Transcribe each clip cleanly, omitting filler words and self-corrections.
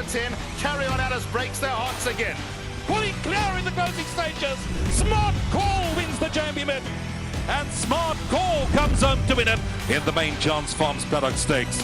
minutes in. Carry on Alice breaks their hearts again. Pulling clear in the closing stages. Smart Call wins the Jambi Mid. And Smart Call comes home to win it in the main Johns Farms Paddock Stakes.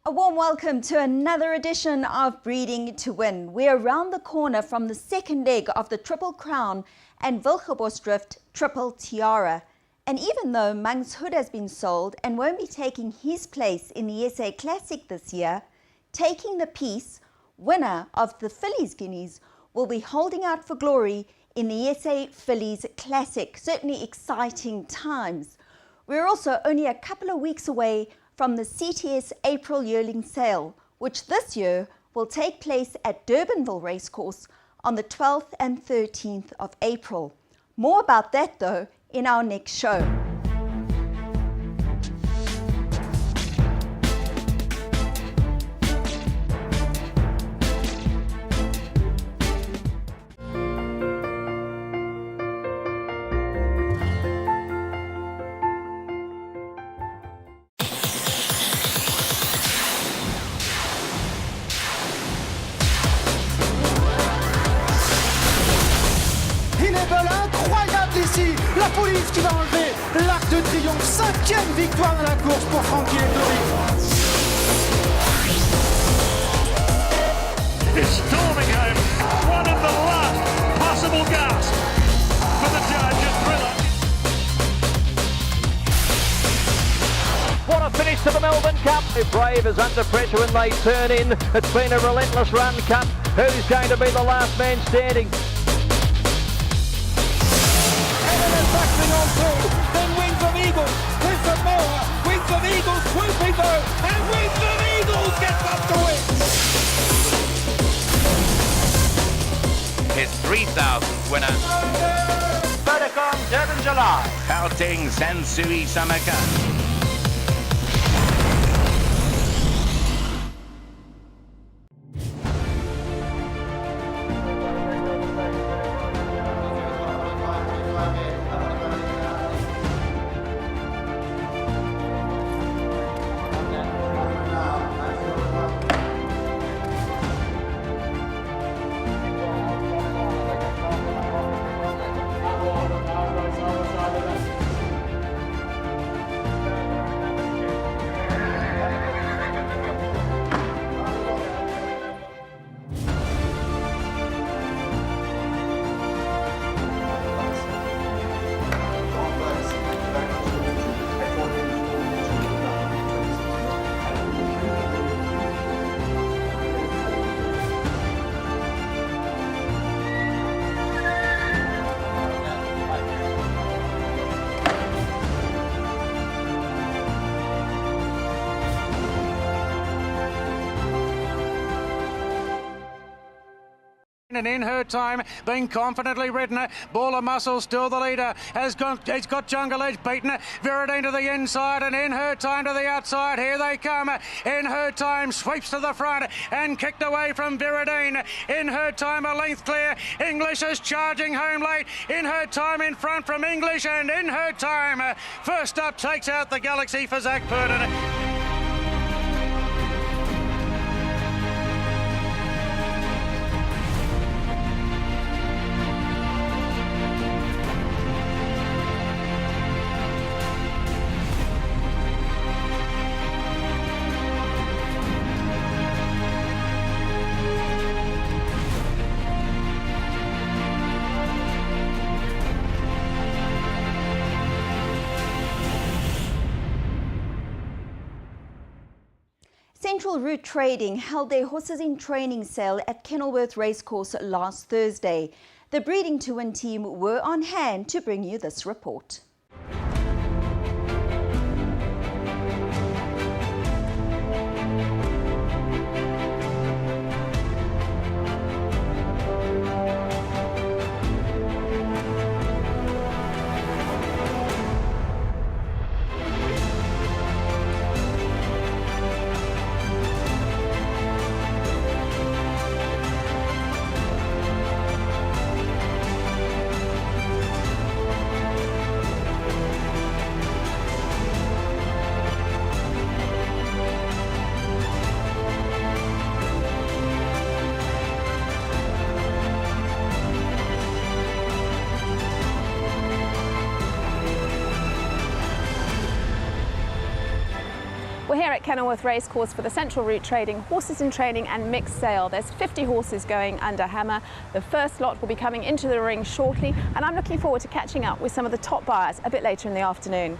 A warm welcome to another edition of Breeding to Win. We're around the corner from the second leg of the Triple Crown and Wilgerbosdrift Triple Tiara. And even though Manx Hood has been sold and won't be taking his place in the SA Classic this year, taking the piece, winner of the Fillies Guineas, will be holding out for glory in the SA Fillies Classic. Certainly exciting times. We're also only a couple of weeks away from the CTS April yearling sale, which this year will take place at Durbanville Racecourse on the 12th and 13th of April. More about that though in our next show. Incroyable ici, la police qui va enlever l'arc de triomphe, 5e victoire dans la course pour Frankie Ettori. It's storming home, one of the last possible gasps for the Challenger thriller. What a finish to the Melbourne Cup. Brave is under pressure when they turn in. It's been a relentless run, Cup. Who's going to be the last man standing? Backing on through, then Wings of Eagles, with Samoa, Wings of Eagles swooping through, and Wings of Eagles gets up to win. His 3,000th winner. Vodacom, Durban, July. Gauteng Sansui Samaka. And in her time, being confidently ridden, Ball of Muscle still the leader. It's got Jungle Edge beaten. Viridine to the inside, and in her time to the outside. Here they come. In her time, sweeps to the front and kicked away from Viridine. In her time, a length clear. English is charging home late. In her time, in front from English, and in her time, first up takes out the Galaxy for Zach Purden. Central Route Trading held their horses in training sale at Kenilworth Racecourse last Thursday. The Breeding to Win team were on hand to bring you this report. We're here at Kenilworth Racecourse for the Central Route Trading Horses in Training and Mixed Sale. There's 50 horses going under hammer. The first lot will be coming into the ring shortly, and I'm looking forward to catching up with some of the top buyers a bit later in the afternoon.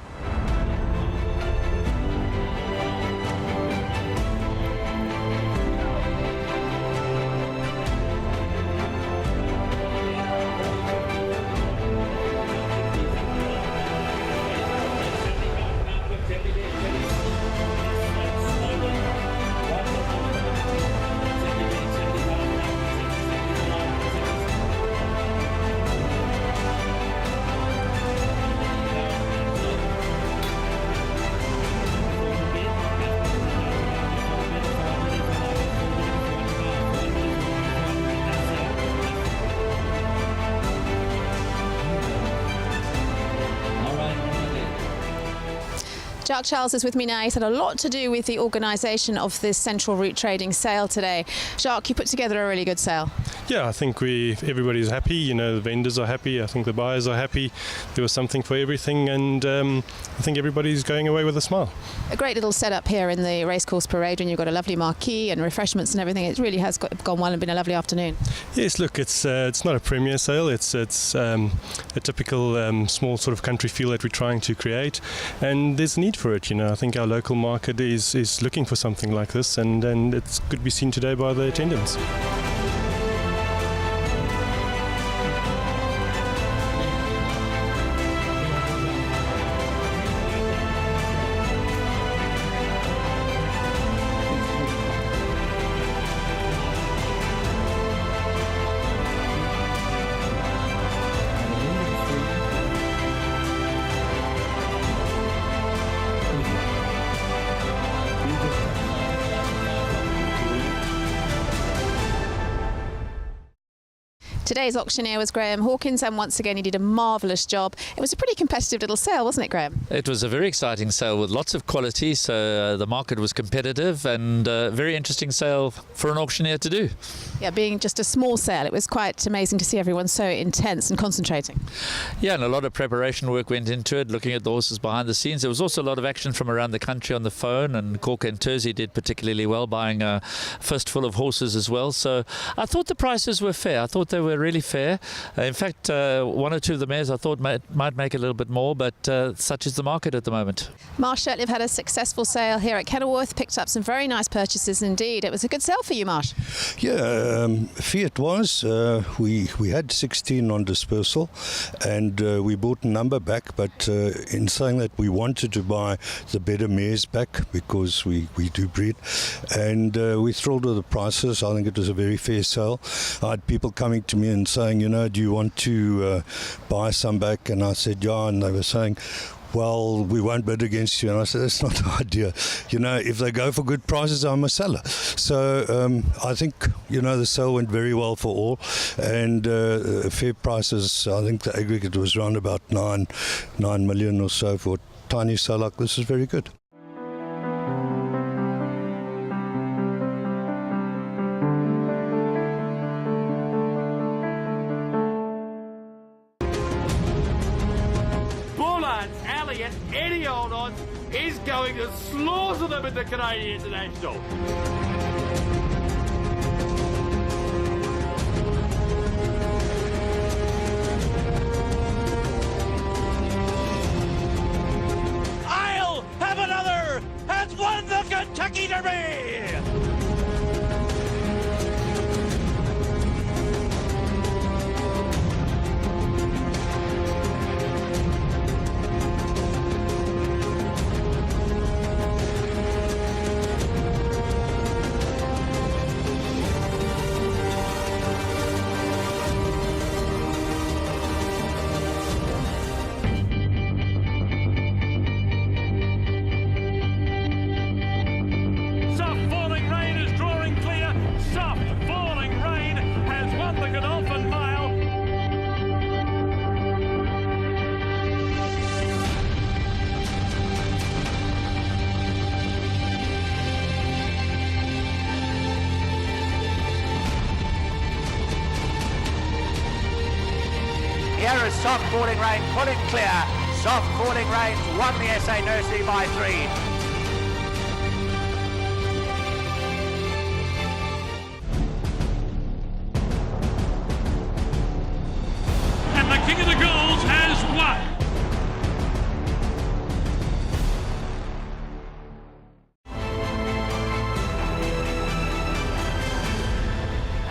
Jacques Charles is with me now. He's had a lot to do with the organisation of this Central Route Trading sale today. Jacques, you put together a really good sale. Yeah, I think everybody's happy. You know, the vendors are happy. I think the buyers are happy. There was something for everything, and I think everybody's going away with a smile. A great little setup here in the Racecourse Parade, and you've got a lovely marquee and refreshments and everything. It really has gone well and been a lovely afternoon. Yes, look, it's not a premier sale. It's a typical small sort of country feel that we're trying to create, and there's a need for it. You know, I think our local market is looking for something like this, and it's good to be seen today by the attendants. Today's auctioneer was Graham Hawkins, and once again he did a marvellous job. It was a pretty competitive little sale, wasn't it, Graham? It was a very exciting sale with lots of quality, so the market was competitive, and a very interesting sale for an auctioneer to do. Yeah, being just a small sale, it was quite amazing to see everyone so intense and concentrating. Yeah, and a lot of preparation work went into it, looking at the horses behind the scenes. There was also a lot of action from around the country on the phone, and Corker and Terzi did particularly well, buying a fistful of horses as well. So I thought the prices were fair. I thought they were really fair. In fact, one or two of the mares I thought might make a little bit more, but such is the market at the moment. Marsh Shetliff had a successful sale here at Kenilworth, picked up some very nice purchases indeed. It was a good sale for you, Marsh. Yeah, Fiat was. We had 16 on dispersal, and we bought a number back, but in saying that, we wanted to buy the better mares back because we do breed, and we thrilled with the prices. I think it was a very fair sale. I had people coming to me and saying, you know, do you want to buy some back? And I said, yeah, and they were saying, well, we won't bid against you. And I said, that's not the idea. You know, if they go for good prices, I'm a seller. So I think, you know, the sale went very well for all, and fair prices. I think the aggregate was around about 9 million or so for a tiny sale like this is very good. Any old odds is going to slaughter them in the Canadian International. I'll have another has won the Kentucky Derby. Here is Soft Falling Rain pulling clear. Soft Falling Rain won the SA Nursery by 3. And the King of the Goals has won.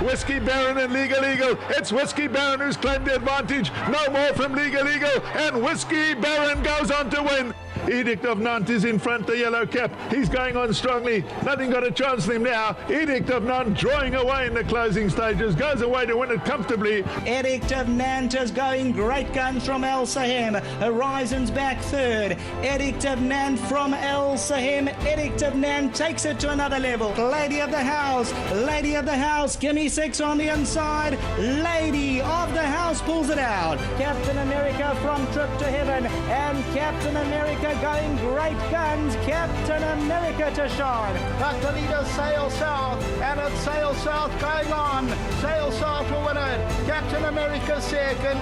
Whiskey Baron and Legal Eagle. It's Whiskey Baron who's claimed the advantage. No more from Legal Eagle, and Whiskey Baron goes on to win. Edict of Nantes is in front, the yellow cap. He's going on strongly. Nothing got a chance on him now. Edict of Nantes drawing away in the closing stages. Goes away to win it comfortably. Edict of Nantes going great guns from El Sahem. Horizon's back third. Edict of Nantes from El Sahem. Edict of Nantes takes it to another level. Lady of the House, gimme 6 on the inside. Lady of the House pulls it out. Captain America from Trip to Heaven, and Captain America going great guns. Captain America to shine. But the leader Sail South, and it's Sail South going on. Sail South will win it. Captain America second.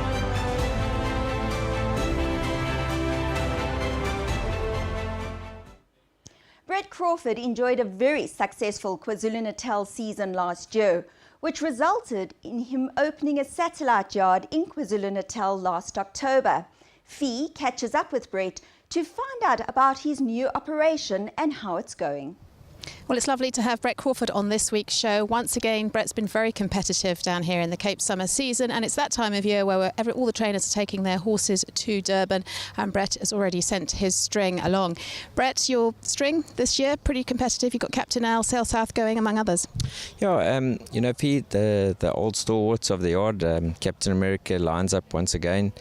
Brett Crawford enjoyed a very successful KwaZulu-Natal season last year, which resulted in him opening a satellite yard in KwaZulu-Natal last October. Fee catches up with Brett to find out about his new operation and how it's going. Well, it's lovely to have Brett Crawford on this week's show. Once again, Brett's been very competitive down here in the Cape summer season, and it's that time of year where all the trainers are taking their horses to Durban, and Brett has already sent his string along. Brett, your string this year, pretty competitive. You've got Captain Al, Sail South going, among others. Yeah, you know, Pete, the old stalwarts of the yard, Captain America lines up once again.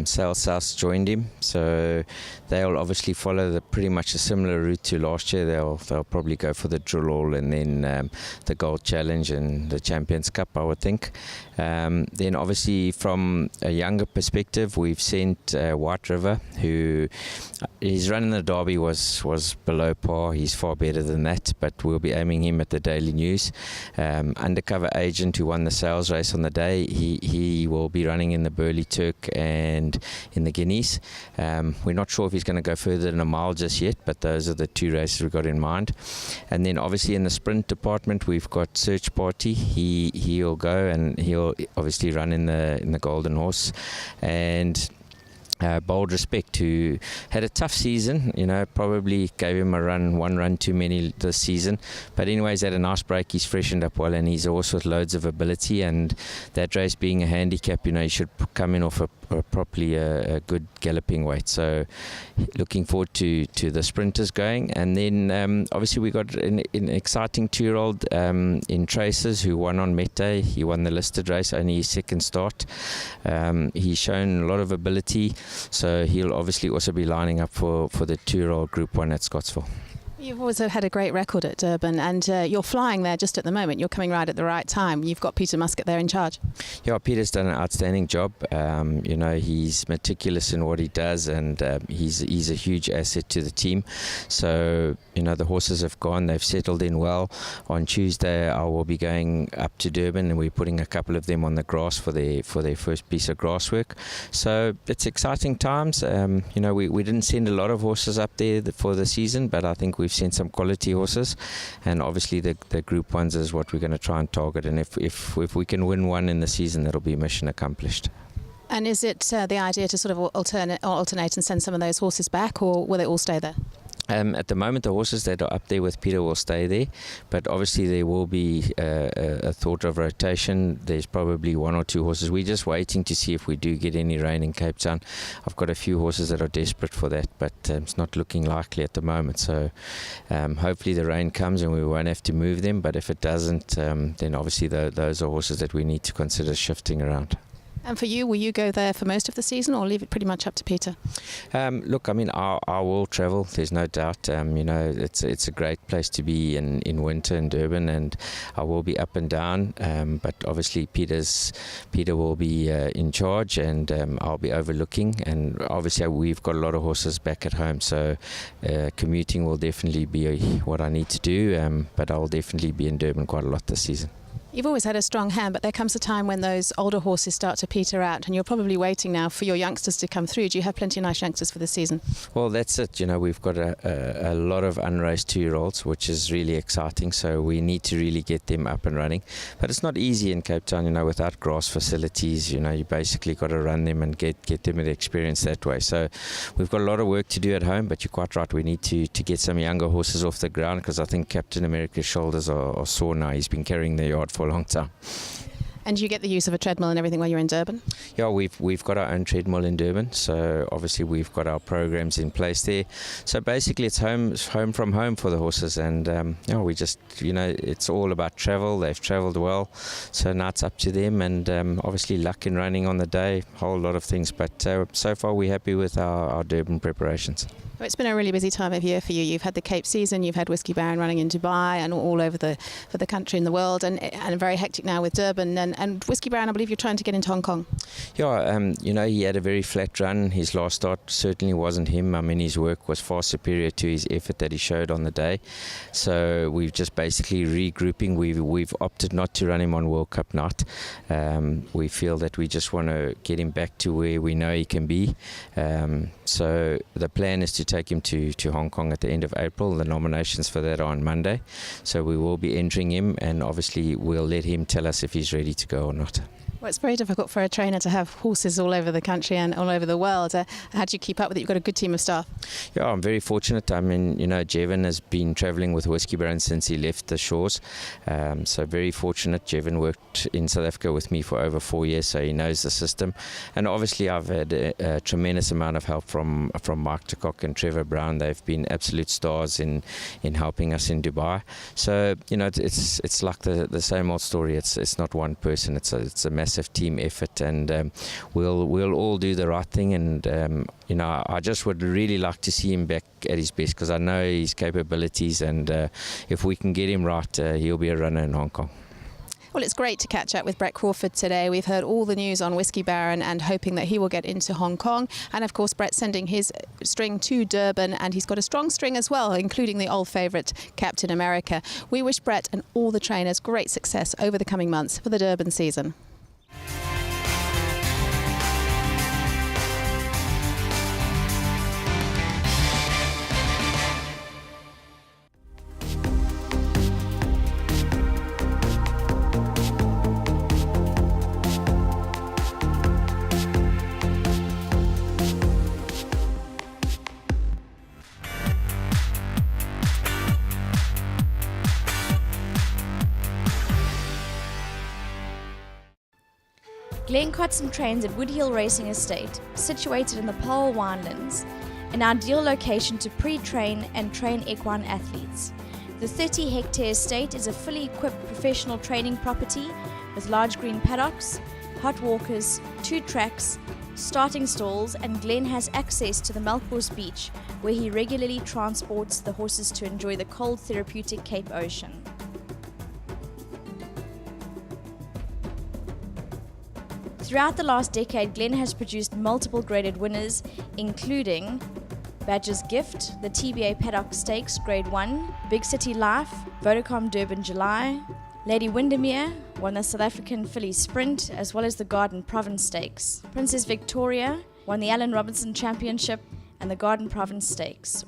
Sail South joined him, so they'll obviously follow pretty much a similar route to last year. They'll probably go for the drill all and then the Gold Challenge and the Champions Cup, I would think. Then obviously from a younger perspective, we've sent White River, who his run in the Derby was below par. He's far better than that, but we'll be aiming him at the Daily News. Undercover Agent, who won the sales race on the day, he will be running in the Burley Turk and in the Guineas. We're not sure if he's going to go further than a mile just yet, but those are the two races we've got in mind. And then obviously in the sprint department, we've got Search Party. He'll go and he'll obviously run in the Golden Horse. And Bold Respect, who had a tough season, you know, probably gave him one run too many this season, but anyways had a nice break. He's freshened up well, and he's a horse with loads of ability, and that race being a handicap, you know, he should come in off a good galloping weight. So looking forward to the sprinters going. And then obviously we got an exciting 2-year-old in Traces, who won on Mete. He won the listed race, only his second start. He's shown a lot of ability, so he'll obviously also be lining up for the 2-year-old Group 1 at Scottsville. You've always had a great record at Durban, and you're flying there just at the moment. You're coming right at the right time. You've got Peter Muscat there in charge. Yeah, Peter's done an outstanding job. You know, he's meticulous in what he does, and he's a huge asset to the team. So, you know, the horses have gone. They've settled in well. On Tuesday, I will be going up to Durban, and we're putting a couple of them on the grass for their first piece of grass work. So it's exciting times. You know, we didn't send a lot of horses up there for the season, but I think we've sent some quality horses, and obviously the Group 1s is what we're going to try and target, and if we can win one in the season, that'll be mission accomplished. And is it the idea to sort of alternate and send some of those horses back, or will they all stay there? At the moment, the horses that are up there with Peter will stay there, but obviously there will be a thought of rotation. There's probably 1 or 2 horses. We're just waiting to see if we do get any rain in Cape Town. I've got a few horses that are desperate for that, but it's not looking likely at the moment. So hopefully the rain comes and we won't have to move them, but if it doesn't, then obviously those are horses that we need to consider shifting around. And for you, will you go there for most of the season, or leave it pretty much up to Peter? Look, I mean, I will travel. There's no doubt. You know, it's a great place to be in winter in Durban, and I will be up and down. But obviously, Peter will be in charge, and I'll be overlooking. And obviously, we've got a lot of horses back at home, so commuting will definitely be what I need to do. But I'll definitely be in Durban quite a lot this season. You've always had a strong hand, but there comes a time when those older horses start to peter out, and you're probably waiting now for your youngsters to come through. Do you have plenty of nice youngsters for the season? Well, that's it. You know, we've got a lot of unraced 2-year-olds, which is really exciting. So we need to really get them up and running. But it's not easy in Cape Town, you know, without grass facilities. You know, you basically got to run them and get them the experience that way. So we've got a lot of work to do at home, but you're quite right. We need to get some younger horses off the ground, because I think Captain America's shoulders are sore now. He's been carrying the yard for a long time. And you get the use of a treadmill and everything while you're in Durban? Yeah, we've got our own treadmill in Durban, so obviously we've got our programs in place there. So basically it's home from home for the horses, and we just, you know, it's all about travel. They've travelled well, so now it's up to them, and obviously luck in running on the day, a whole lot of things, but so far we're happy with our Durban preparations. Well, it's been a really busy time of year for you. You've had the Cape season, you've had Whiskey Baron running in Dubai and all over for the country and the world, and very hectic now with Durban. And Whiskey Baron, I believe you're trying to get into Hong Kong. Yeah, you know, he had a very flat run. His last start certainly wasn't him. I mean, his work was far superior to his effort that he showed on the day. So we've just basically regrouping. We've opted not to run him on World Cup night. We feel that we just want to get him back to where we know he can be. So the plan is to take him to Hong Kong at the end of April. The nominations for that are on Monday. So we will be entering him, and obviously we'll let him tell us if he's ready to go or not. Well, it's very difficult for a trainer to have horses all over the country and all over the world. How do you keep up with it? You've got a good team of staff. Yeah, I'm very fortunate. I mean, you know, Jevon has been travelling with Whiskey Baron since he left the shores. So very fortunate. Jevon worked in South Africa with me for over 4 years, so he knows the system. And obviously I've had a tremendous amount of help from Mark Tecock and Trevor Brown. They've been absolute stars in helping us in Dubai. So, you know, it's like the same old story. It's not one person. It's a massive team effort, and we'll all do the right thing, and you know, I just would really like to see him back at his best, because I know his capabilities, and if we can get him right, he'll be a runner in Hong Kong. Well, it's great to catch up with Brett Crawford today. We've heard all the news on Whiskey Baron and hoping that he will get into Hong Kong. And of course, Brett's sending his string to Durban, and he's got a strong string as well, including the old favourite Captain America. We wish Brett and all the trainers great success over the coming months for the Durban season. Glenn Cotson trains at Woodhill Racing Estate, situated in the Paarl Winelands, an ideal location to pre-train and train equine athletes. The 30-hectare estate is a fully equipped professional training property with large green paddocks, hot walkers, 2 tracks, starting stalls, and Glenn has access to the Melkbos Beach, where he regularly transports the horses to enjoy the cold, therapeutic Cape Ocean. Throughout the last decade, Glenn has produced multiple graded winners, including Badger's Gift, the TBA Paddock Stakes Grade 1, Big City Life, Vodacom Durban July, Lady Windermere won the South African Filly Sprint, as well as the Garden Province Stakes. Princess Victoria won the Allan Robinson Championship and the Garden Province Stakes.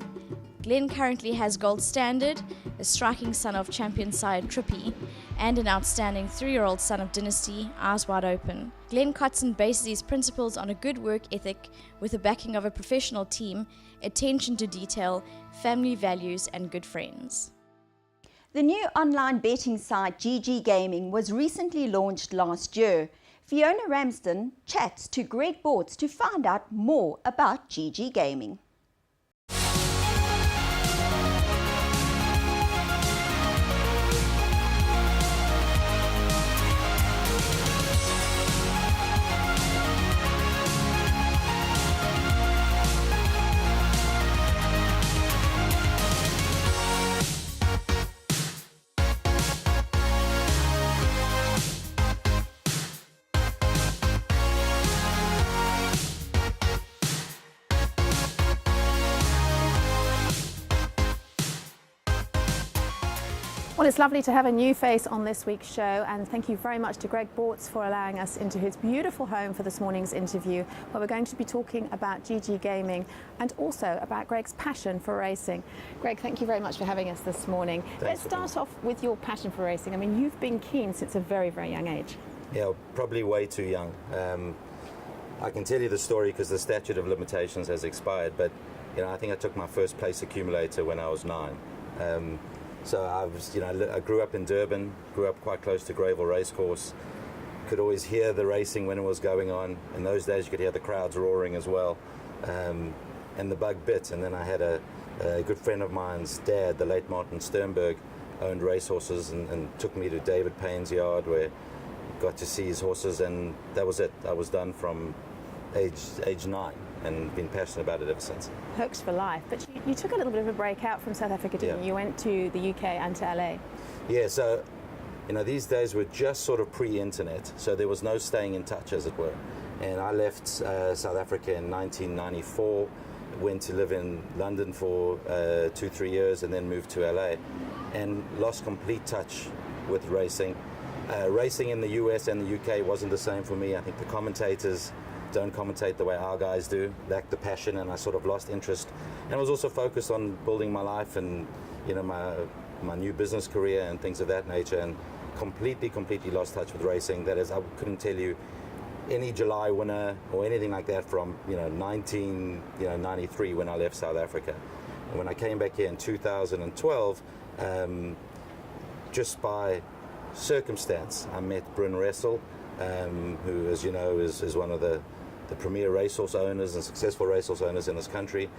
Glenn currently has Gold Standard, a striking son of champion sire Trippy, and an outstanding 3-year-old son of Dynasty, Eyes Wide Open. Glenn Cotson bases his principles on a good work ethic with the backing of a professional team, attention to detail, family values, and good friends. The new online betting site GG Gaming was recently launched last year. Fiona Ramsden chats to Greg Bortz to find out more about GG Gaming. Well, it's lovely to have a new face on this week's show, and thank you very much to Greg Bortz for allowing us into his beautiful home for this morning's interview, where we're going to be talking about GG Gaming and also about Greg's passion for racing. Greg, thank you very much for having us this morning. Let's start off with your passion for racing. I mean, you've been keen since a very, very young age. Yeah, probably way too young. I can tell you the story because the statute of limitations has expired, but I think I took my first place accumulator when I was 9. So I was, I grew up in Durban, grew up quite close to Greyville Racecourse. Could always hear the racing when it was going on. In those days, you could hear the crowds roaring as well, and the bug bit. And then I had a good friend of mine's dad, the late Martin Sternberg, owned racehorses and took me to David Payne's yard, where I got to see his horses, and that was it. I was done from age 9. And been passionate about it ever since. Hooked for life. But you took a little bit of a break out from South Africa, didn't you? You went to the UK and to LA. Yeah, so, these days were just sort of pre-internet, so there was no staying in touch, as it were. And I left South Africa in 1994, went to live in London for 2-3 years, and then moved to LA, and lost complete touch with racing. Racing in the US and the UK wasn't the same for me. I think the commentators don't commentate the way our guys do, lack the passion, and I sort of lost interest. And I was also focused on building my life and my new business career and things of that nature, and completely lost touch with racing. That is, I couldn't tell you any July winner or anything like that from 1993 when I left South Africa. And when I came back here in 2012, just by circumstance, I met Bryn Ressel, who, as you know, is one of the premier racehorse owners and successful racehorse owners in this country,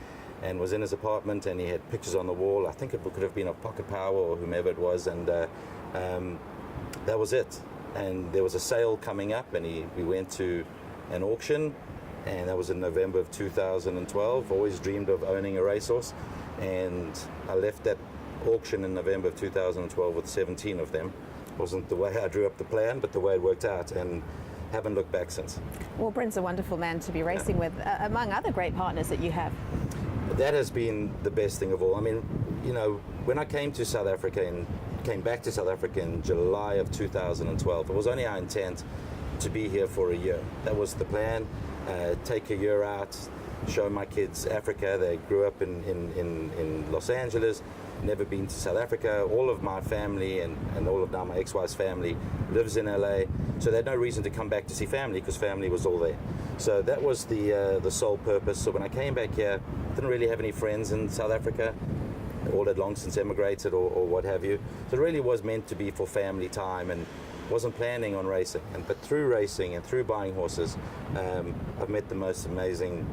and was in his apartment, and he had pictures on the wall. I think it could have been of Pocket Power or whomever it was, and that was it. And there was a sale coming up, and we went to an auction, and that was in November of 2012. Always dreamed of owning a racehorse, and I left that auction in November of 2012 with 17 of them. Wasn't the way I drew up the plan, but the way it worked out, and haven't looked back since. Well, Bryn's a wonderful man to be racing with, among other great partners that you have. That has been the best thing of all. I mean, when I came to South Africa and came back to South Africa in July of 2012, it was only our intent to be here for a year. That was the plan. Take a year out, show my kids Africa. They grew up in Los Angeles, never been to South Africa. All of my family and all of now my ex-wife's family lives in LA, so they had no reason to come back to see family because family was all there. So that was the sole purpose. So when I came back here, didn't really have any friends in South Africa. All had long since emigrated or what have you. So it really was meant to be for family time, and wasn't planning on racing. But through racing and through buying horses, I've met the most amazing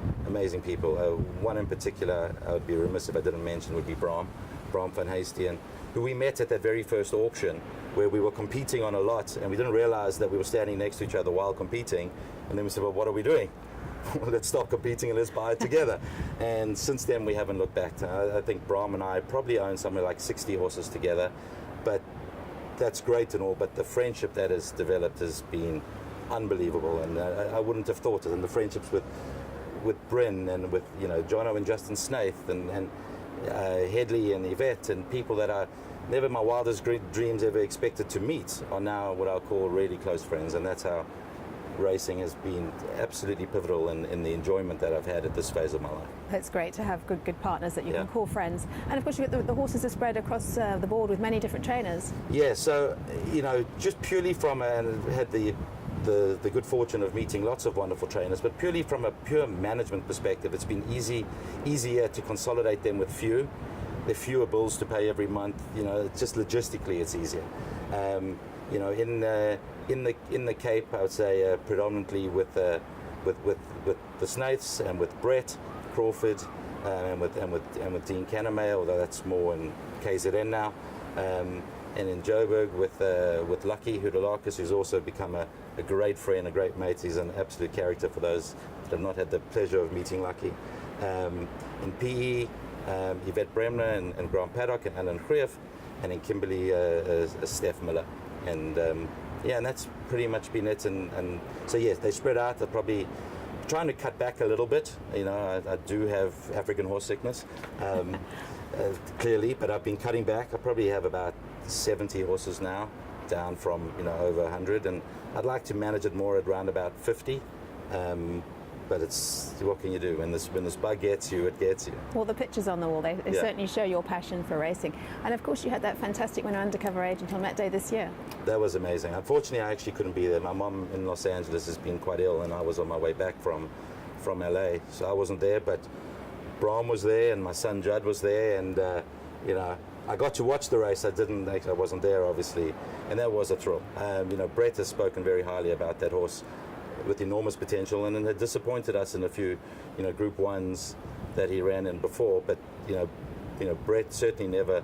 people. One in particular, I would be remiss if I didn't mention, would be Bram van Heestien, who we met at that very first auction, where we were competing on a lot, and we didn't realize that we were standing next to each other while competing. And then we said, well, what are we doing? Let's stop competing and let's buy it together. And since then, we haven't looked back. I think Bram and I probably own somewhere like 60 horses together, but that's great and all, but the friendship that has developed has been unbelievable, and I wouldn't have thought it. And the friendships with Bryn and with Jono and Justin Snaith and Headley and Yvette, and people that I never in my wildest dreams ever expected to meet, are now what I'll call really close friends. And that's how racing has been absolutely pivotal in the enjoyment that I've had at this phase of my life. It's great to have good partners that you can call friends. And of course, the horses are spread across the board with many different trainers. Yeah, so just purely from and had the good fortune of meeting lots of wonderful trainers, but purely from a pure management perspective, it's been easier to consolidate them with few. There are fewer bills to pay every month. Just logistically, it's easier. In the Cape, I would say predominantly with the Snaiths and with Brett Crawford and with Dean Canamae, although that's more in KZN now. And in Joburg with Lucky Hudolakis, who's also become a great friend, a great mate. He's an absolute character for those that have not had the pleasure of meeting Lucky. In PE, Yvette Bremner and Grant Paddock and Alan Greef, and in Kimberley, Steph Miller. And and that's pretty much been it. And so yes, they spread out. They're probably trying to cut back a little bit. I do have African horse sickness, clearly, but I've been cutting back. I probably have about 70 horses now, down from over 100, and I'd like to manage it more at around about 50. But it's, what can you do? When this bug gets you, it gets you. Well, the pictures on the wall, they certainly show your passion for racing. And of course you had that fantastic winner undercover agent on that day this year. That was amazing. Unfortunately, I actually couldn't be there. My mum in Los Angeles has been quite ill, and I was on my way back from LA, so I wasn't there, but Brahm was there and my son Judd was there, and I got to watch the race. I wasn't there, obviously, and that was a thrill. Brett has spoken very highly about that horse with enormous potential, and it had disappointed us in a few Group 1s that he ran in before, but Brett certainly never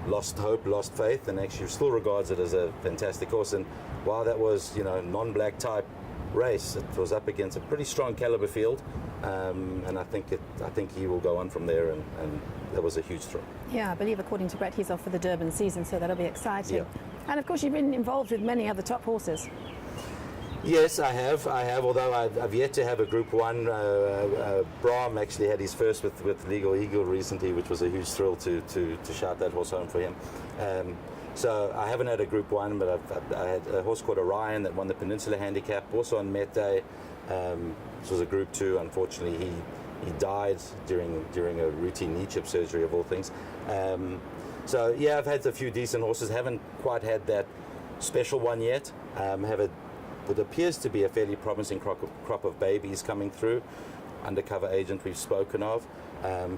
lost hope, lost faith, and actually still regards it as a fantastic horse. And while that was non-black type race, it was up against a pretty strong caliber field, and I think he will go on from there, and that was a huge thrill. Yeah, I believe according to Brett he's off for the Durban season, so that'll be exciting. Yeah. And of course you've been involved with many other top horses. Yes, I have, although I've yet to have a Group 1. Brahm actually had his first with Legal Eagle recently, which was a huge thrill to shout that horse home for him. So I haven't had a Group 1, but I had a horse called Orion that won the Peninsula Handicap, also on Met Day. This was a Group 2. Unfortunately, he died during a routine knee chip surgery, of all things. So yeah, I've had a few decent horses. Haven't quite had that special one yet. Have what appears to be a fairly promising crop of babies coming through. Undercover agent we've spoken of.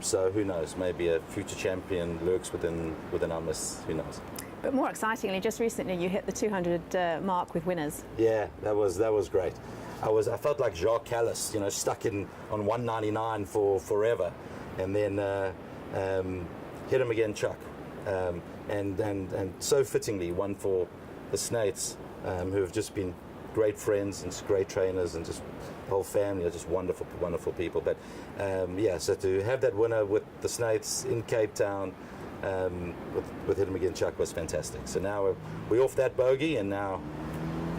So who knows? Maybe a future champion lurks within our midst. Who knows? But more excitingly, just recently you hit the 200 mark with winners. Yeah, that was great. I felt like Jacques Callis, stuck on 199 for forever, and then hit him again, Chuck, and so fittingly won for the Snates, who have just been great friends and great trainers, and just the whole family are just wonderful, wonderful people. But yeah, so to have that winner with the Snates in Cape Town, with Hit 'em Again Chuck, was fantastic. So now we're off that bogey, and now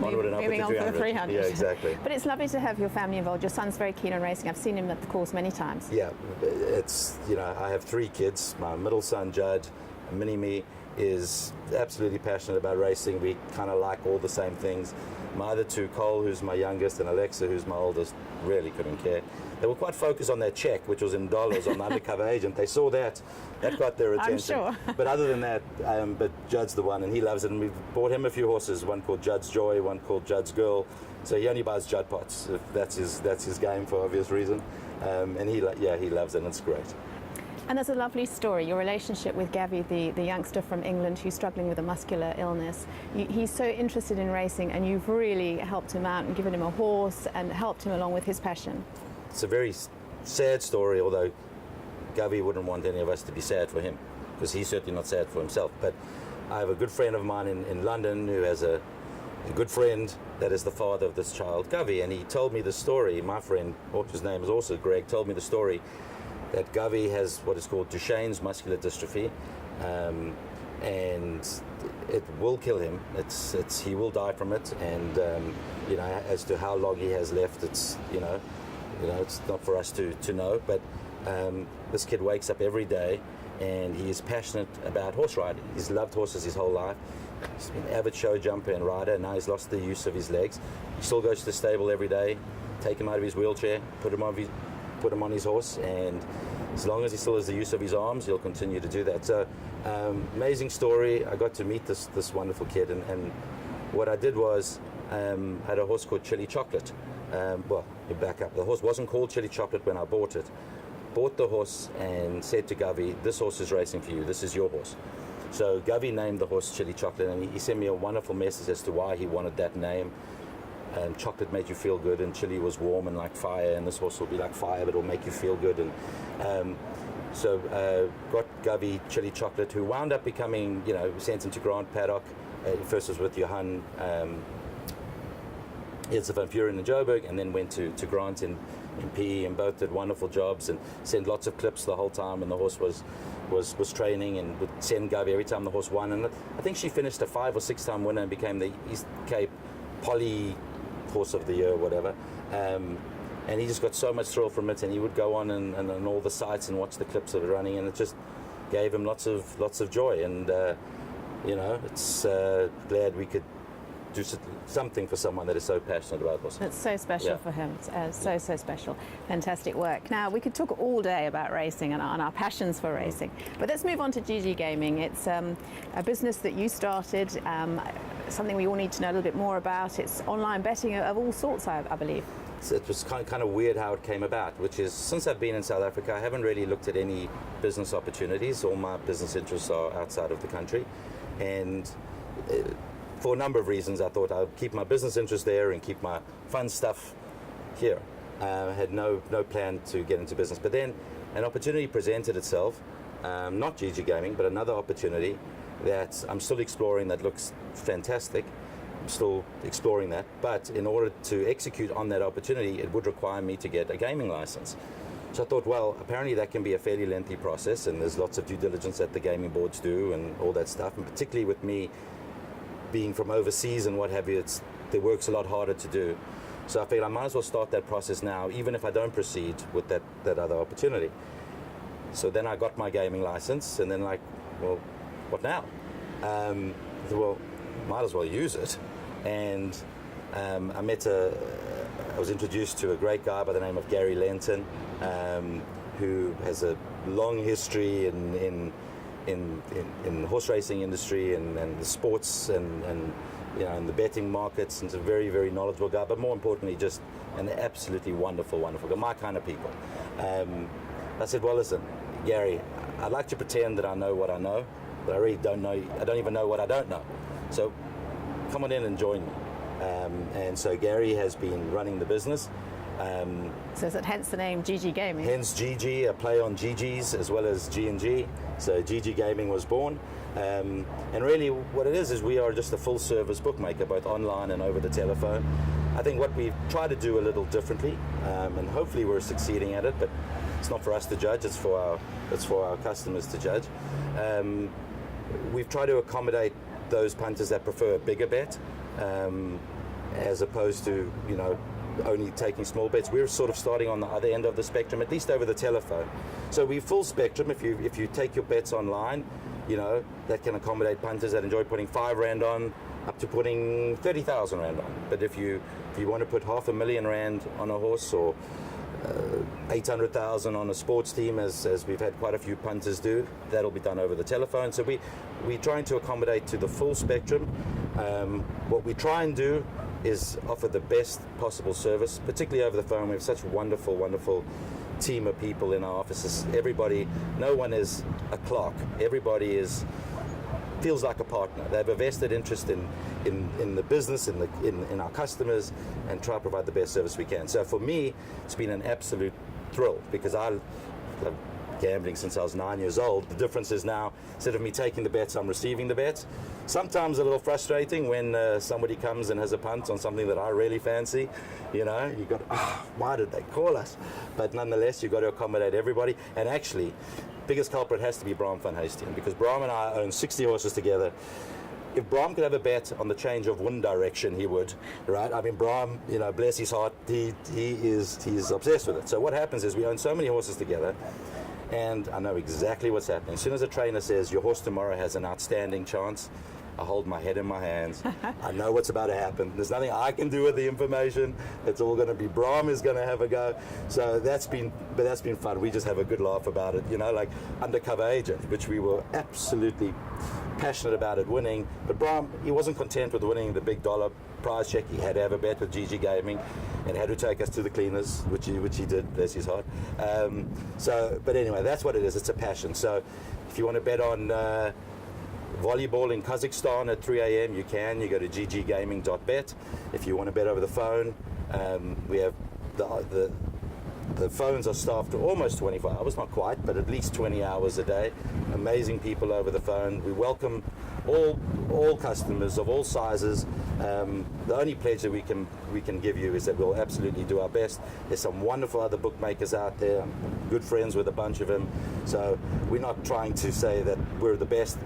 onward and up with the 300. Yeah, exactly. But it's lovely to have your family involved. Your son's very keen on racing. I've seen him at the course many times. Yeah, it's I have 3 kids. My middle son Judd, Mini-Me, is absolutely passionate about racing. We kind of like all the same things. My other 2, Cole, who's my youngest, and Alexa, who's my oldest, really couldn't care. They were quite focused on their check, which was in dollars on the undercover agent. They saw that got their attention. I'm sure. But other than that, but Judd's the one, and he loves it. And we've bought him a few horses, one called Judd's Joy, one called Judd's Girl. So he only buys Judd pots. That's his game, for obvious reason. And he loves it, and it's great. And there's a lovely story, your relationship with Gavi, the youngster from England who's struggling with a muscular illness. He's so interested in racing, and you've really helped him out and given him a horse and helped him along with his passion. It's a very sad story, although Gavi wouldn't want any of us to be sad for him, because he's certainly not sad for himself. But I have a good friend of mine in London who has a good friend that is the father of this child, Gavi, and he told me the story. My friend, whose name is also Greg, told me the story that Gavi has what is called Duchenne's muscular dystrophy, and it will kill him. He will die from it, and as to how long he has left, it's not for us to know. But this kid wakes up every day, and he is passionate about horse riding. He's loved horses his whole life. He's been an avid show jumper and rider, and now he's lost the use of his legs. He still goes to the stable every day, take him out of his wheelchair, put him on his horse, and as long as he still has the use of his arms, he'll continue to do that. So amazing story. I got to meet this wonderful kid, and what I did was I had a horse called Chili Chocolate. Well, you back up. The horse wasn't called Chili Chocolate when I bought it. Bought the horse and said to Gavi, this horse is racing for you. This is your horse. So Gavi named the horse Chili Chocolate, and he sent me a wonderful message as to why he wanted that name. Chocolate made you feel good, and chili was warm and like fire, and this horse will be like fire, but it'll make you feel good. And so got Gavi Chili Chocolate, who wound up becoming, sent him to Grant Paddock. First was with Johan Hilse van Vuren in Joburg, and then went to Grant in PE, and both did wonderful jobs and sent lots of clips the whole time, and the horse was training, and would send Gavi every time the horse won. And I think she finished a 5 or 6 time winner and became the East Cape Poly Horse of the Year or whatever, and he just got so much thrill from it, and he would go on and all the sites and watch the clips of it running, and it just gave him lots of joy. And you know, it's glad we could do something for someone that is so passionate about horses. It's so special for him. It's so special. Fantastic work. Now, we could talk all day about racing and our passions for racing, but let's move on to GG Gaming. It's a business that you started, something we all need to know a little bit more about. It's online betting of all sorts, I believe. So it was kind of weird how it came about, which is, since I've been in South Africa, I haven't really looked at any business opportunities. All my business interests are outside of the country, and for a number of reasons, I thought I'd keep my business interests there and keep my fun stuff here. I had no plan to get into business, but then an opportunity presented itself, not GG Gaming, but another opportunity that I'm still exploring that looks fantastic. I'm still exploring that, but in order to execute on that opportunity, it would require me to get a gaming license. So I thought, well, apparently that can be a fairly lengthy process, and there's lots of due diligence that the gaming boards do and all that stuff, and particularly with me being from overseas and what have you, the work's a lot harder to do. So I figured I might as well start that process now, even if I don't proceed with that other opportunity. So then I got my gaming license, and then like, well, what now? I thought, well, might as well use it. And I was introduced to a great guy by the name of Gary Lenton, who has a long history in horse racing industry and the sports and you know, in the betting markets, and he's a very, very knowledgeable guy, but more importantly, just an absolutely wonderful guy, my kind of people. I said, well, listen, Gary, I'd like to pretend that I know what I know, but I really don't know. I don't even know what I don't know. So come on in and join me. And so Gary has been running the business. So is it hence the name GG Gaming? Hence GG, a play on GG's as well as G&G. So GG Gaming was born. And really what it is we are just a full service bookmaker, both online and over the telephone. I think what we've tried to do a little differently, and hopefully we're succeeding at it, but it's not for us to judge, it's for our customers to judge. We've tried to accommodate those punters that prefer a bigger bet, as opposed to, you know, only taking small bets. We're sort of starting on the other end of the spectrum, at least over the telephone. So we're full spectrum. If you take your bets online, you know, that can accommodate punters that enjoy putting 5 Rand on, up to putting 30,000 Rand on. But if you want to put $500,000 Rand on a horse, or 800,000 on a sports team, as we've had quite a few punters do, that'll be done over the telephone. So we're trying to accommodate to the full spectrum. What we try and do is offer the best possible service, particularly over the phone. We have such a wonderful team of people in our offices. Everybody, no one is a clerk. Everybody feels like a partner. They have a vested interest in the business, in our customers, and try to provide the best service we can. So for me, it's been an absolute thrill, because I've gambling since I was 9 years old. The difference is now, instead of me taking the bets, I'm receiving the bets. Sometimes a little frustrating when somebody comes and has a punt on something that I really fancy. You know, you got, why did they call us? But nonetheless, you've got to accommodate everybody. And actually, biggest culprit has to be Bram van Heesteen, because Bram and I own 60 horses together. If Bram could have a bet on the change of wind direction, he would, right? I mean, Bram, you know, bless his heart, he's obsessed with it. So what happens is we own so many horses together, and I know exactly what's happening. As soon as a trainer says your horse tomorrow has an outstanding chance, I hold my head in my hands. I know what's about to happen. There's nothing I can do with the information. It's all going to be Bram is going to have a go. So that's been fun. We just have a good laugh about it, you know, like Undercover Agent, which we were absolutely passionate about it winning. But Bram, he wasn't content with winning the big dollar prize check. He had to have a bet with GG Gaming and had to take us to the cleaners, which he did, bless his heart. But anyway, that's what it is. It's a passion. So if you want to bet on volleyball in Kazakhstan at 3 a.m. you can. You go to gggaming.bet. If you want to bet over the phone, we have the phones are staffed almost 24 hours, not quite, but at least 20 hours a day. Amazing people over the phone. We welcome all customers of all sizes. The only pledge that we can give you is that we'll absolutely do our best. There's some wonderful other bookmakers out there. I'm good friends with a bunch of them. So we're not trying to say that we're the best.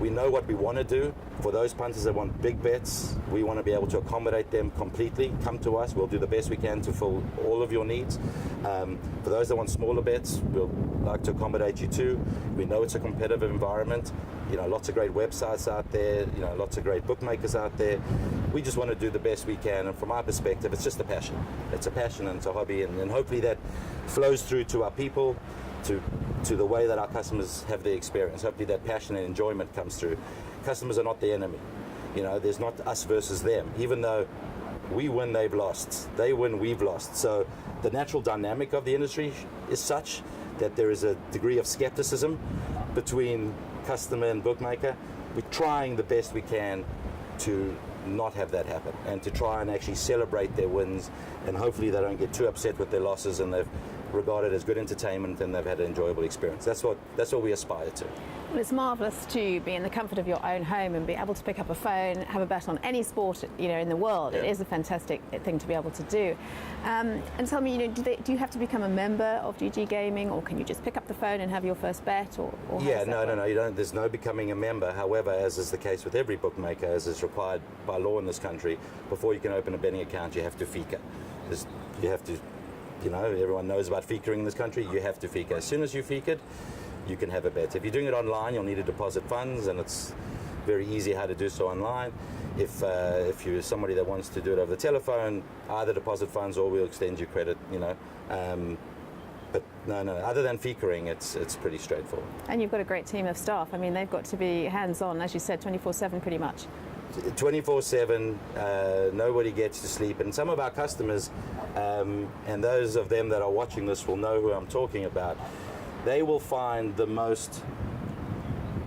we know what we want to do. For those punters that want big bets, we want to be able to accommodate them completely. Come to us, we'll do the best we can to fill all of your needs. For those that want smaller bets, we'll like to accommodate you too. We know it's a competitive environment. You know, lots of great websites out there, you know, lots of great bookmakers out there. We just want to do the best we can, and from our perspective, it's just a passion. It's a passion and it's a hobby, and hopefully that flows through to our people, to the way that our customers have the experience. Hopefully that passion and enjoyment comes through. Customers are not the enemy. You know, there's not us versus them. Even though we win, they've lost. They win, we've lost. So the natural dynamic of the industry is such that there is a degree of skepticism between customer and bookmaker. We're trying the best we can to not have that happen, and to try and actually celebrate their wins, and hopefully they don't get too upset with their losses, and they've regarded as good entertainment and they've had an enjoyable experience. That's what we aspire to. Well, it's marvellous to be in the comfort of your own home and be able to pick up a phone, have a bet on any sport, you know, in the world. Yeah. It is a fantastic thing to be able to do. And tell me, you know, do you have to become a member of GG Gaming, or can you just pick up the phone and have your first bet? Or yeah, no, you don't. There's no becoming a member. However, as is the case with every bookmaker, as is required by law in this country, before you can open a betting account, you have to FICA. You have to. You know, everyone knows about FICAing in this country. You have to FICA. As soon as you FICA'd, you can have a bet. If you're doing it online, you'll need to deposit funds, and it's very easy how to do so online. If you're somebody that wants to do it over the telephone, either deposit funds or we'll extend your credit, you know. But no, other than FICAing, it's pretty straightforward. And you've got a great team of staff. I mean, they've got to be hands-on, as you said, 24/7 pretty much. 24/7, nobody gets to sleep, and some of our customers, and those of them that are watching this will know who I'm talking about. They will find the most.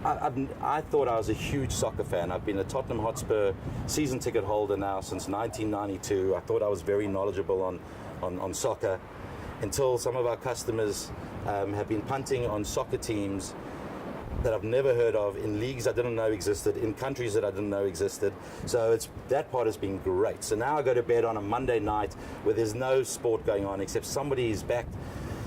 I thought I was a huge soccer fan. I've been a Tottenham Hotspur season ticket holder now since 1992. I thought I was very knowledgeable on soccer, until some of our customers have been punting on soccer teams that I've never heard of, in leagues I didn't know existed, in countries that I didn't know existed. So that part has been great. So now I go to bed on a Monday night where there's no sport going on, except somebody's backed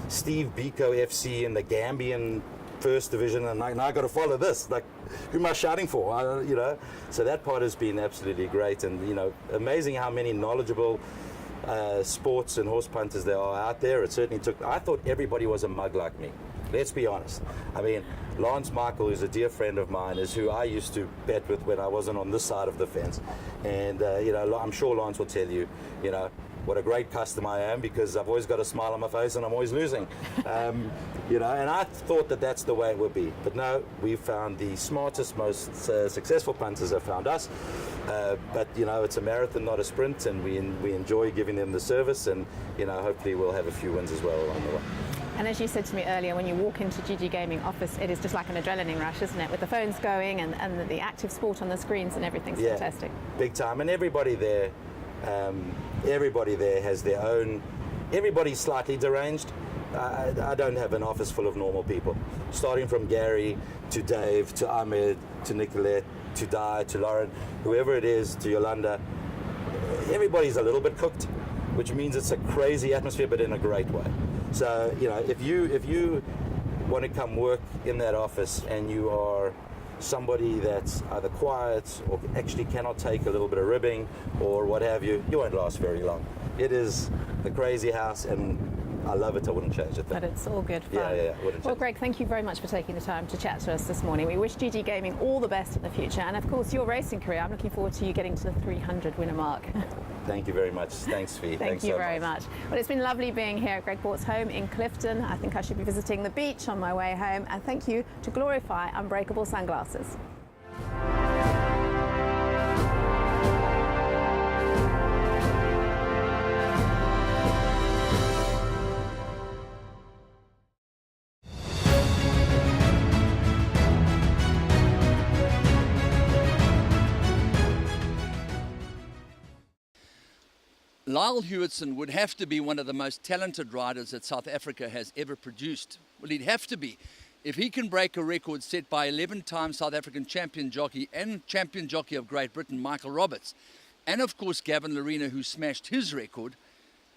Steve Biko FC in the Gambian First Division, and now I got to follow this. Like, who am I shouting for? You know. So that part has been absolutely great, and you know, amazing how many knowledgeable sports and horse punters there are out there. It certainly took. I thought everybody was a mug like me. Let's be honest. I mean, Lance Michael, who's a dear friend of mine, is who I used to bet with when I wasn't on this side of the fence. And, you know, I'm sure Lance will tell you, you know, what a great customer I am, because I've always got a smile on my face and I'm always losing. You know, and I thought that that's the way it would be. But no, we found the smartest, most successful punters have found us. But, you know, it's a marathon, not a sprint, and we enjoy giving them the service, and, you know, hopefully we'll have a few wins as well along the way. And as you said to me earlier, when you walk into GG Gaming office, it is just like an adrenaline rush, isn't it? With the phones going and the active sport on the screens and everything's fantastic. Big time. And everybody there has their own, everybody's slightly deranged. I don't have an office full of normal people. Starting from Gary to Dave to Ahmed to Nicolette to Di to Lauren, whoever it is, to Yolanda, everybody's a little bit cooked, which means it's a crazy atmosphere, but in a great way. So, you know, if you want to come work in that office and you are somebody that's either quiet or actually cannot take a little bit of ribbing or what have you, you won't last very long. It is the crazy house, and I love it. I wouldn't change it. But it's all good fun. Yeah, wouldn't well, change Greg, thank you very much for taking the time to chat to us this morning. We wish GG Gaming all the best in the future, and of course your racing career. I'm looking forward to you getting to the 300 winner mark. Thank you very much. Thanks, Fee. Thank you very much. Well, it's been lovely being here at Greg Port's home in Clifton. I think I should be visiting the beach on my way home. And thank you to Glorify Unbreakable Sunglasses. Lyle Hewitson would have to be one of the most talented riders that South Africa has ever produced. Well, he'd have to be. If he can break a record set by 11-time South African champion jockey and champion jockey of Great Britain, Michael Roberts, and of course Gavin Lerena, who smashed his record,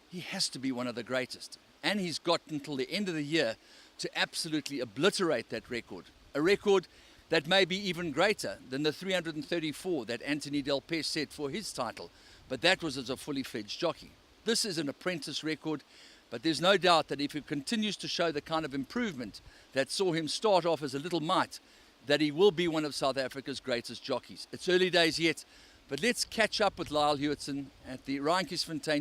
he has to be one of the greatest. And he's got until the end of the year to absolutely obliterate that record. A record that may be even greater than the 334 that Anthony Del Pesce set for his title, but that was as a fully fledged jockey. This is an apprentice record, but there's no doubt that if he continues to show the kind of improvement that saw him start off as a little mite, that he will be one of South Africa's greatest jockeys. It's early days yet, but let's catch up with Lyle Hewitson at the Ryan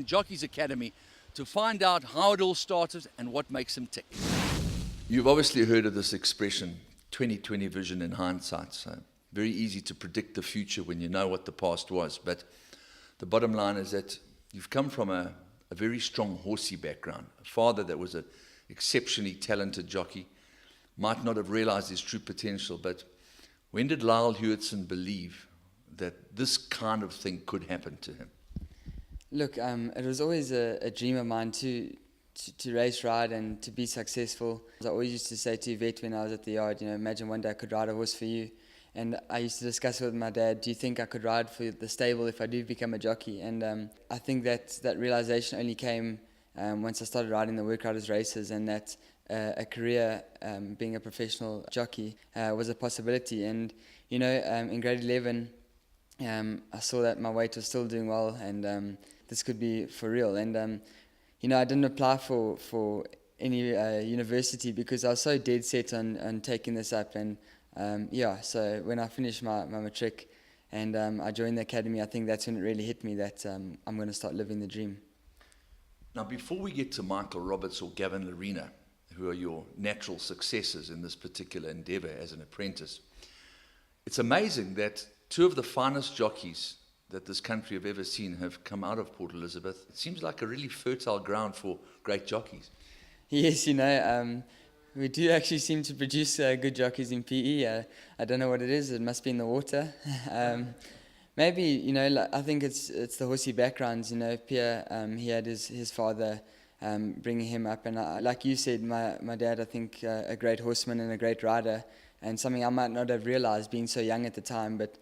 Jockeys Academy to find out how it all started and what makes him tick. You've obviously heard of this expression, 20/20 vision in hindsight. So very easy to predict the future when you know what the past was. But the bottom line is that you've come from a very strong horsey background, a father that was an exceptionally talented jockey, might not have realized his true potential, but when did Lyle Hewitson believe that this kind of thing could happen to him? Look, it was always a dream of mine to race ride and to be successful. I always used to say to Yvette when I was at the yard, imagine one day I could ride a horse for you. And I used to discuss with my dad, do you think I could ride for the stable if I do become a jockey? And I think that realization only came once I started riding the work riders races, and that a career being a professional jockey was a possibility. And, in grade 11, I saw that my weight was still doing well, and this could be for real. And I didn't apply for any university because I was so dead set on taking this up. And so when I finished my matric and I joined the academy, I think that's when it really hit me that I'm going to start living the dream. Now, before we get to Michael Roberts or Gavin Larena, who are your natural successors in this particular endeavour as an apprentice, it's amazing that two of the finest jockeys that this country have ever seen have come out of Port Elizabeth. It seems like a really fertile ground for great jockeys. Yes, we do actually seem to produce good jockeys in PE. I don't know what it is. It must be in the water. Maybe, I think it's the horsey backgrounds. Pierre, he had his father bringing him up. And like you said, my dad, I think, a great horseman and a great rider, and something I might not have realized being so young at the time. But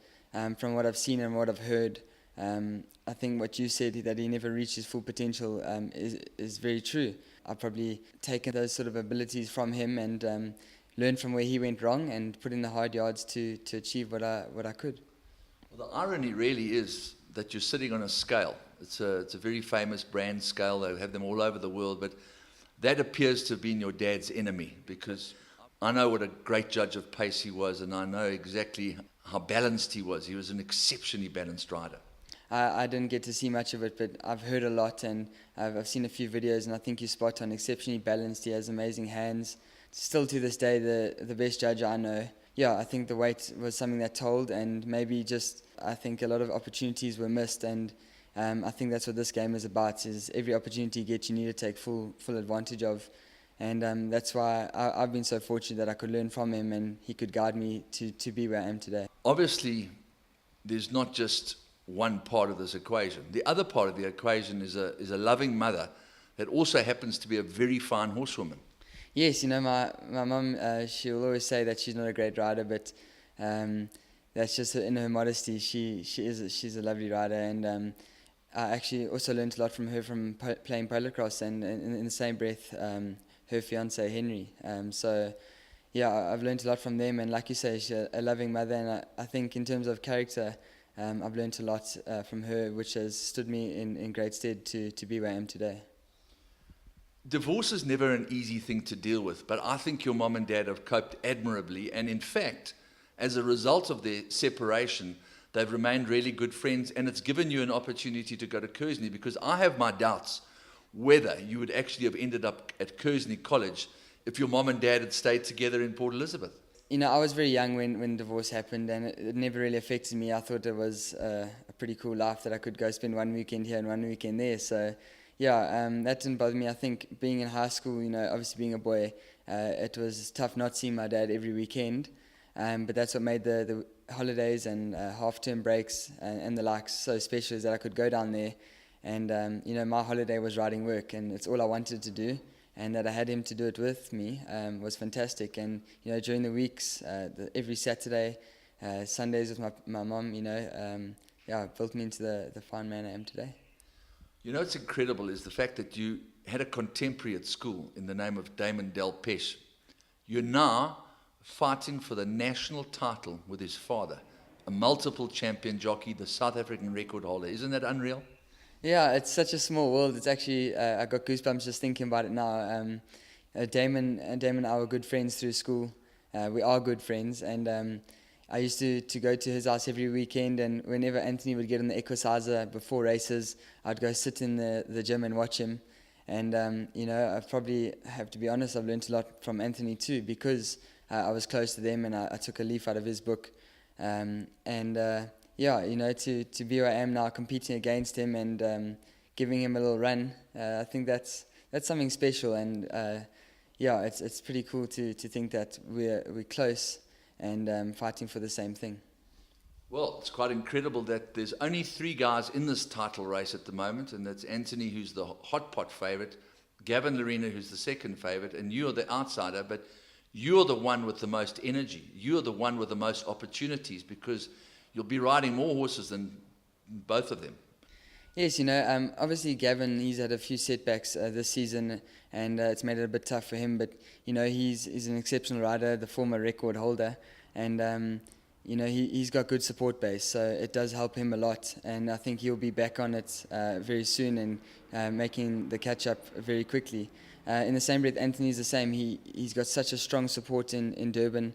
from what I've seen and what I've heard, I think what you said, that he never reached his full potential, is very true. I've probably taken those sort of abilities from him and learned from where he went wrong and put in the hard yards to achieve what I could. Well, the irony really is that you're sitting on a scale. It's a very famous brand scale. They have them all over the world, but that appears to have been your dad's enemy, because I know what a great judge of pace he was, and I know exactly how balanced he was. He was an exceptionally balanced rider. I didn't get to see much of it, but I've heard a lot, and I've seen a few videos, and I think you're spot on. Exceptionally balanced. He has amazing hands. Still to this day, the best judge I know. Yeah, I think the weight was something that told, and maybe just I think a lot of opportunities were missed, and I think that's what this game is about. Is every opportunity you get, you need to take full advantage of, and that's why I've been so fortunate that I could learn from him, and he could guide me to be where I am today. Obviously, there's not just one part of this equation. The other part of the equation is a loving mother that also happens to be a very fine horsewoman. Yes, my mum, she'll always say that she's not a great rider, but that's just in her modesty. She's a lovely rider, and I actually also learned a lot from her from playing polocrosse, and in the same breath, her fiance Henry. So yeah, I've learned a lot from them, and like you say, she's a loving mother, and I think in terms of character, I've learned a lot from her, which has stood me in great stead to be where I am today. Divorce is never an easy thing to deal with, but I think your mom and dad have coped admirably, and in fact, as a result of their separation, they've remained really good friends, and it's given you an opportunity to go to Kersney, because I have my doubts whether you would actually have ended up at Kersney College if your mom and dad had stayed together in Port Elizabeth. I was very young when divorce happened, and it never really affected me. I thought it was a pretty cool life that I could go spend one weekend here and one weekend there. So, yeah, that didn't bother me. I think being in high school, obviously being a boy, it was tough not seeing my dad every weekend. But that's what made the holidays and half-term breaks and the likes so special, is that I could go down there, and my holiday was riding work, and it's all I wanted to do. And that I had him to do it with me was fantastic. And during the weeks, every Saturday, Sundays with my mom, built me into the fine man I am today. What's incredible is the fact that you had a contemporary at school in the name of Damon Del Pesce. You're now fighting for the national title with his father, a multiple champion jockey, the South African record holder. Isn't that unreal? Yeah, it's such a small world. It's actually, I got goosebumps just thinking about it now. Damon and I were good friends through school. We are good friends, and I used to go to his house every weekend, and whenever Anthony would get on the exerciser before races, I'd go sit in the gym and watch him. And, you know, I probably have to be honest, I've learned a lot from Anthony too, because I was close to them and I took a leaf out of his book. Yeah, you know, to be where I am now, competing against him and giving him a little run, I think that's something special. And yeah, it's pretty cool to think that we're close and fighting for the same thing. Well, it's quite incredible that there's only 3 guys in this title race at the moment, and that's Anthony, who's the hot pot favourite, Gavin Lorena, who's the second favourite, and you're the outsider, but you're the one with the most energy. You're the one with the most opportunities, because you'll be riding more horses than both of them. Yes, you know, obviously Gavin, he's had a few setbacks this season, and it's made it a bit tough for him, but, you know, he's an exceptional rider, the former record holder, and you know, he's got good support base, so it does help him a lot, and I think he'll be back on it very soon and making the catch-up very quickly. In the same breath, Anthony's the same. He's got such a strong support in Durban.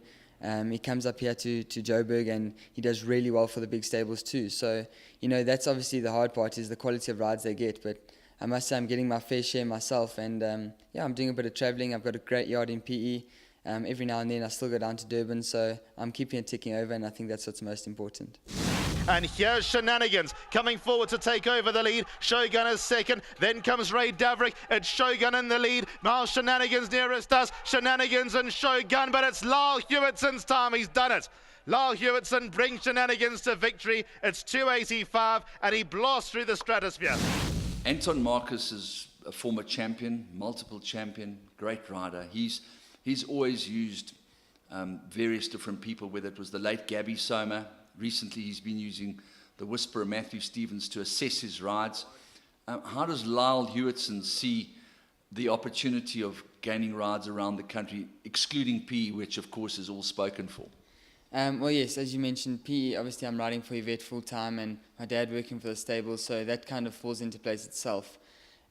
He comes up here to Joburg, and he does really well for the big stables too. So, you know, that's obviously the hard part, is the quality of rides they get, but I must say I'm getting my fair share myself, and yeah, I'm doing a bit of travelling. I've got a great yard in PE. Every now and then I still go down to Durban, so I'm keeping it ticking over, and I think that's what's most important. And here's Shenanigans coming forward to take over the lead. Shogun is second, then comes Ray Davrick. It's Shogun in the lead. Now Shenanigans nearest us. Shenanigans and Shogun, but it's Lyle Hewittson's time. He's done it. Lyle Hewitson brings Shenanigans to victory. It's 285, and he blasts through the stratosphere. Anton Marcus is a former champion, multiple champion, great rider. He's always used various different people, whether it was the late Gabby Soma. Recently, he's been using the Whisperer Matthew Stevens to assess his rides. How does Lyle Hewitson see the opportunity of gaining rides around the country, excluding PE, which of course is all spoken for? Well, yes, as you mentioned, PE, obviously I'm riding for Yvette full-time, and my dad working for the stable, so that kind of falls into place itself.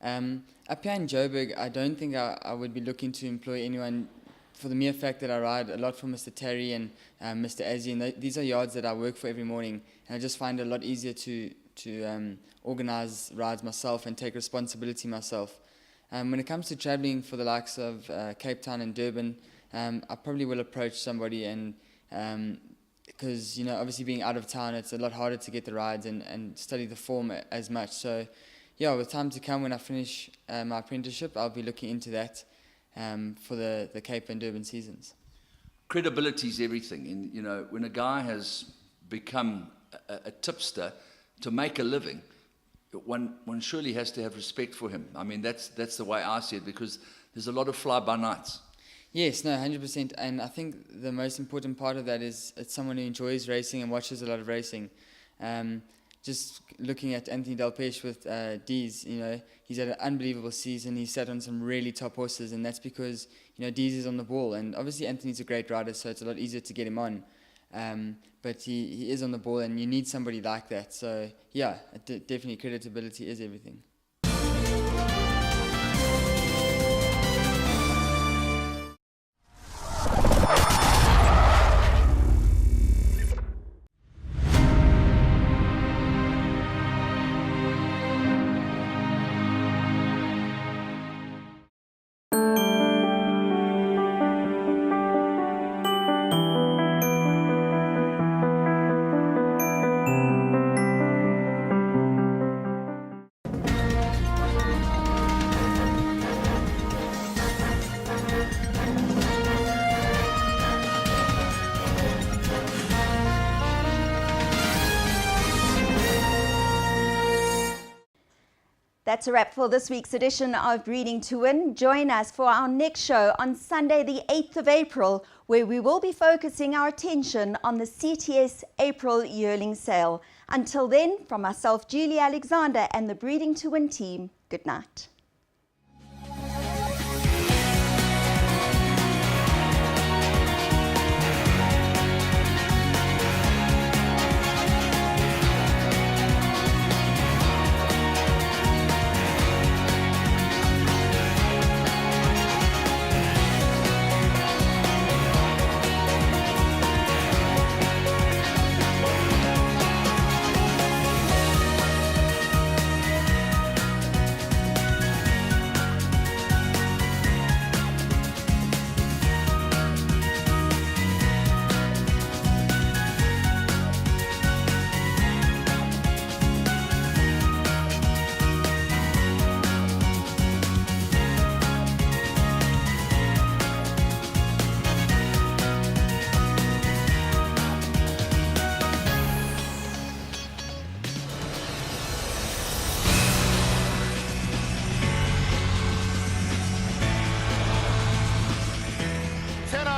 Up here in Joburg, I don't think I would be looking to employ anyone, for the mere fact that I ride a lot for Mr. Terry and Mr. Azzy, and these are yards that I work for every morning, and I just find it a lot easier to organise rides myself and take responsibility myself. When it comes to travelling for the likes of Cape Town and Durban, I probably will approach somebody, and because, you know, obviously being out of town, it's a lot harder to get the rides and study the form as much. So yeah, with time to come, when I finish my apprenticeship, I'll be looking into that for the Cape and Durban seasons. Credibility is everything. And, you know, when a guy has become a tipster to make a living, one surely has to have respect for him. I mean, that's the way I see it, because there's a lot of fly-by-nights. Yes, no, 100%. And I think the most important part of that is it's someone who enjoys racing and watches a lot of racing. Just looking at Anthony Delpeche with Dees, you know, he's had an unbelievable season. He's sat on some really top horses, and that's because, you know, Dees is on the ball. And obviously Anthony's a great rider, so it's a lot easier to get him on. But he is on the ball, and you need somebody like that. So yeah, definitely credibility is everything. That's a wrap for this week's edition of Breeding to Win. Join us for our next show on Sunday the 8th of April, where we will be focusing our attention on the CTS April yearling sale. Until then, from myself, Julie Alexander, and the Breeding to Win team, good night.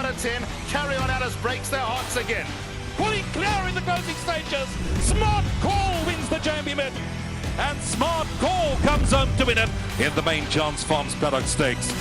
of 10. Carry On Alice breaks their hearts again. Pulling clear in the closing stages. Smart Call wins the Champion, and Smart Call comes home to win it in the main Chance Farms Paddock Stakes.